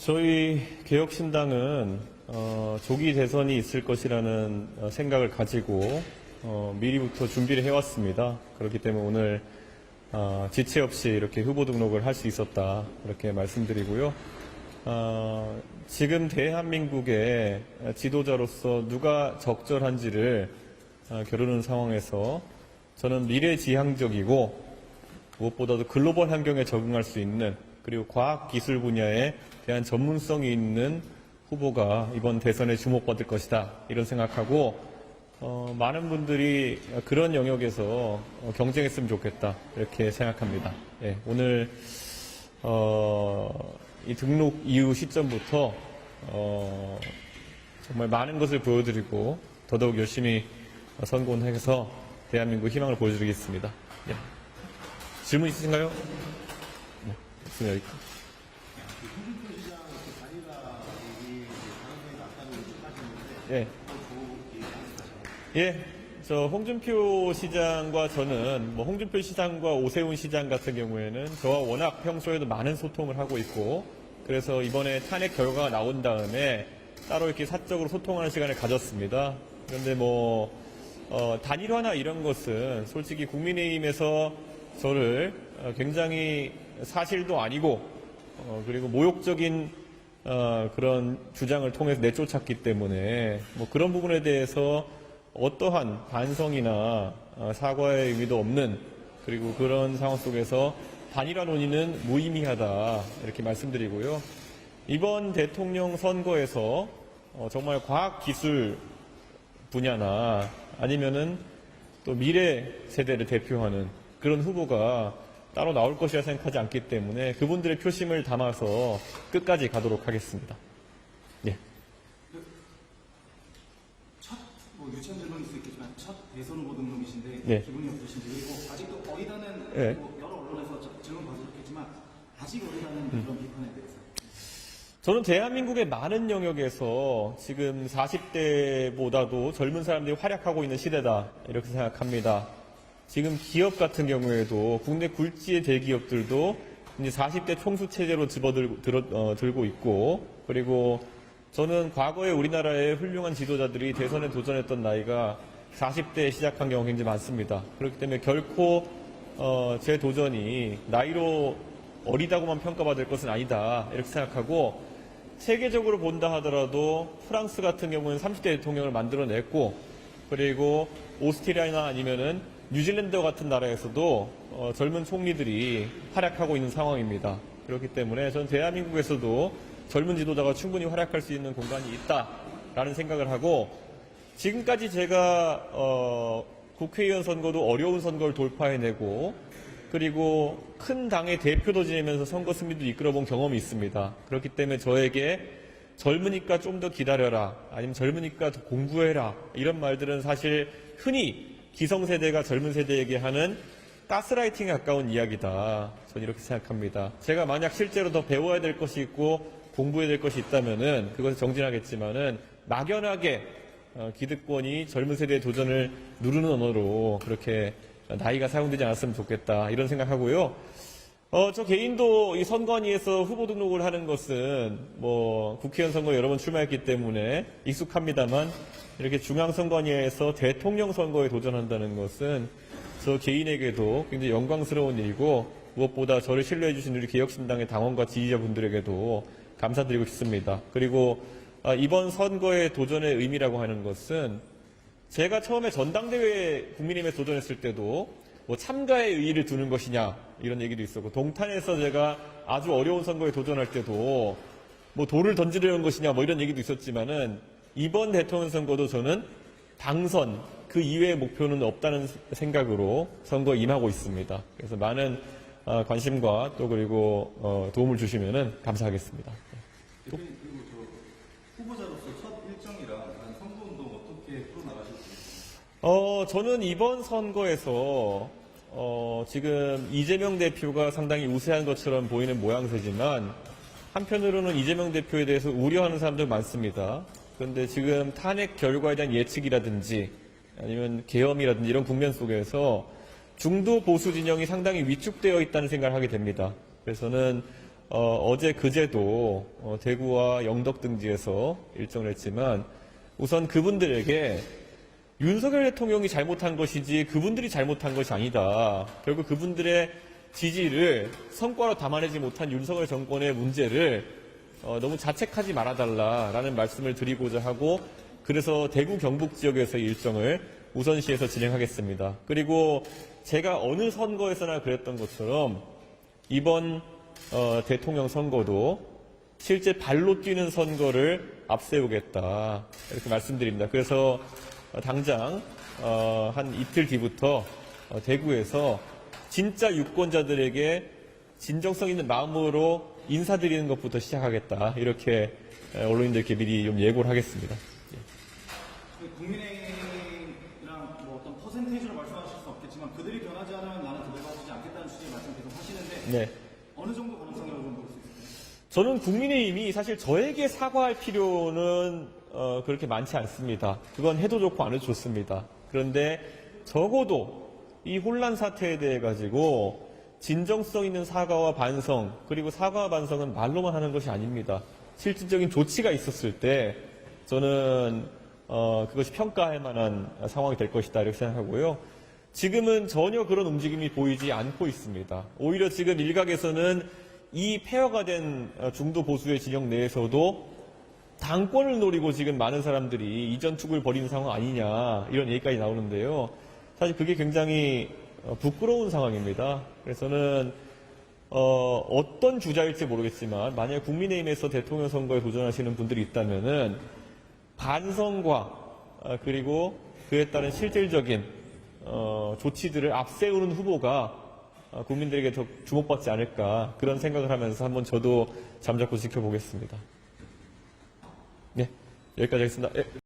저희 개혁신당은 조기 대선이 있을 것이라는 생각을 가지고 미리부터 준비를 해왔습니다. 그렇기 때문에 오늘 지체 없이 이렇게 후보 등록을 할 수 있었다 이렇게 말씀드리고요. 지금 대한민국의 지도자로서 누가 적절한지를 겨루는 상황에서 저는 미래지향적이고 무엇보다도 글로벌 환경에 적응할 수 있는 그리고 과학기술 분야에 대한 전문성이 있는 후보가 이번 대선에 주목받을 것이다 이런 생각하고 많은 분들이 그런 영역에서 경쟁했으면 좋겠다 이렇게 생각합니다. 예, 오늘 이 등록 이후 시점부터 정말 많은 것을 보여드리고 더더욱 열심히 선거운동해서 대한민국 희망을 보여드리겠습니다. 예. 질문 있으신가요? 네, 있으면 여기. 예. 예. 저 홍준표 시장과 저는 홍준표 시장과 오세훈 시장 같은 경우에는 저와 워낙 평소에도 많은 소통을 하고 있고 그래서 이번에 탄핵 결과가 나온 다음에 따로 이렇게 사적으로 소통하는 시간을 가졌습니다. 그런데 단일화나 이런 것은 솔직히 국민의힘에서 저를 굉장히 사실도 아니고 그리고 모욕적인 그런 주장을 통해서 내쫓았기 때문에 그런 부분에 대해서 어떠한 반성이나 사과의 의미도 없는 그리고 그런 상황 속에서 단일화 논의는 무의미하다 이렇게 말씀드리고요. 이번 대통령 선거에서 정말 과학기술 분야나 아니면은 또 미래 세대를 대표하는 그런 후보가 따로 나올 것이라 생각하지 않기 때문에 그분들의 표심을 담아서 끝까지 가도록 하겠습니다. 예. 유치한 질문일 수 있겠지만 첫 대선 후보 등록이신데 네. 기분이 어떠신지 그리고 아직도 어리다는 네. 여러 언론에서 질문 받으셨겠지만 아직 어리다는 그런 비판에 대해서 저는 대한민국의 많은 영역에서 지금 40대보다도 젊은 사람들이 활약하고 있는 시대다 이렇게 생각합니다. 지금 기업 같은 경우에도 국내 굴지의 대기업들도 이제 40대 총수 체제로 들고 있고 그리고 저는 과거에 우리나라의 훌륭한 지도자들이 대선에 도전했던 나이가 40대에 시작한 경우가 굉장히 많습니다. 그렇기 때문에 결코 제 도전이 나이로 어리다고만 평가받을 것은 아니다 이렇게 생각하고 세계적으로 본다 하더라도 프랑스 같은 경우는 30대 대통령을 만들어냈고 그리고 오스트리아나 아니면은 뉴질랜드 같은 나라에서도 젊은 총리들이 활약하고 있는 상황입니다. 그렇기 때문에 저는 대한민국에서도 젊은 지도자가 충분히 활약할 수 있는 공간이 있다라는 생각을 하고 지금까지 제가 국회의원 선거도 어려운 선거를 돌파해내고 그리고 큰 당의 대표도 지내면서 선거 승리도 이끌어본 경험이 있습니다. 그렇기 때문에 저에게 젊으니까 좀 더 기다려라 아니면 젊으니까 더 공부해라 이런 말들은 사실 흔히 기성세대가 젊은 세대에게 하는 가스라이팅에 가까운 이야기다. 저는 이렇게 생각합니다. 제가 만약 실제로 더 배워야 될 것이 있고 공부해야 될 것이 있다면은 그것을 정진하겠지만은 막연하게 기득권이 젊은 세대의 도전을 누르는 언어로 그렇게 나이가 사용되지 않았으면 좋겠다 이런 생각하고요. 저 개인도 이 선관위에서 후보 등록을 하는 것은 국회의원 선거 여러 번 출마했기 때문에 익숙합니다만 이렇게 중앙선관위에서 대통령 선거에 도전한다는 것은 저 개인에게도 굉장히 영광스러운 일이고 무엇보다 저를 신뢰해 주신 우리 개혁신당의 당원과 지지자분들에게도 감사드리고 싶습니다. 그리고 이번 선거의 도전의 의미라고 하는 것은 제가 처음에 전당대회에 국민의힘에 도전했을 때도 참가의 의의를 두는 것이냐 이런 얘기도 있었고 동탄에서 제가 아주 어려운 선거에 도전할 때도 돌을 던지려는 것이냐 이런 얘기도 있었지만은 이번 대통령 선거도 저는 당선 그 이외의 목표는 없다는 생각으로 선거에 임하고 있습니다. 그래서 많은 관심과 또 그리고 도움을 주시면은 감사하겠습니다. 대표님 그리고 저 후보자로서 첫 일정이라 선거운동 어떻게 풀어나가실지 저는 이번 선거에서 지금 이재명 대표가 상당히 우세한 것처럼 보이는 모양새지만 한편으로는 이재명 대표에 대해서 우려하는 사람들 많습니다. 그런데 지금 탄핵 결과에 대한 예측이라든지 아니면 계엄이라든지 이런 국면 속에서 중도 보수 진영이 상당히 위축되어 있다는 생각을 하게 됩니다. 그래서는 어제 그제도 대구와 영덕 등지에서 일정을 했지만 우선 그분들에게 윤석열 대통령이 잘못한 것이지 그분들이 잘못한 것이 아니다. 결국 그분들의 지지를 성과로 담아내지 못한 윤석열 정권의 문제를 너무 자책하지 말아달라라는 말씀을 드리고자 하고 그래서 대구 경북 지역에서의 일정을 우선시해서 진행하겠습니다. 그리고 제가 어느 선거에서나 그랬던 것처럼 이번 대통령 선거도 실제 발로 뛰는 선거를 앞세우겠다 이렇게 말씀드립니다. 그래서 당장 한 이틀 뒤부터 대구에서 진짜 유권자들에게 진정성 있는 마음으로 인사드리는 것부터 시작하겠다 이렇게 언론인들께 미리 좀 예고를 하겠습니다. 국민의힘이랑 뭐 어떤 퍼센테이지로 말씀하실 수 없겠지만 그들이 변하지 않으면 나는 들어가지 않겠다는 취지의 말씀 계속 하시는데 네. 어느 정도 가능성이라고 좀 볼 수 있을까요? 저는 국민의힘이 사실 저에게 사과할 필요는 그렇게 많지 않습니다. 그건 해도 좋고 안 해도 좋습니다. 그런데 적어도 이 혼란 사태에 대해 가지고 진정성 있는 사과와 반성, 그리고 사과와 반성은 말로만 하는 것이 아닙니다. 실질적인 조치가 있었을 때 저는 그것이 평가할 만한 상황이 될 것이다 이렇게 생각하고요. 지금은 전혀 그런 움직임이 보이지 않고 있습니다. 오히려 지금 일각에서는 이 폐허가 된 중도 보수의 진영 내에서도 당권을 노리고 지금 많은 사람들이 이전 투구를 벌이는 상황 아니냐 이런 얘기까지 나오는데요. 사실 그게 굉장히 부끄러운 상황입니다. 그래서 저는 어떤 주자일지 모르겠지만 만약 국민의힘에서 대통령 선거에 도전하시는 분들이 있다면은 반성과 그리고 그에 따른 실질적인 조치들을 앞세우는 후보가 국민들에게 더 주목받지 않을까 그런 생각을 하면서 한번 저도 잠자코 지켜보겠습니다. 네, 여기까지 하겠습니다.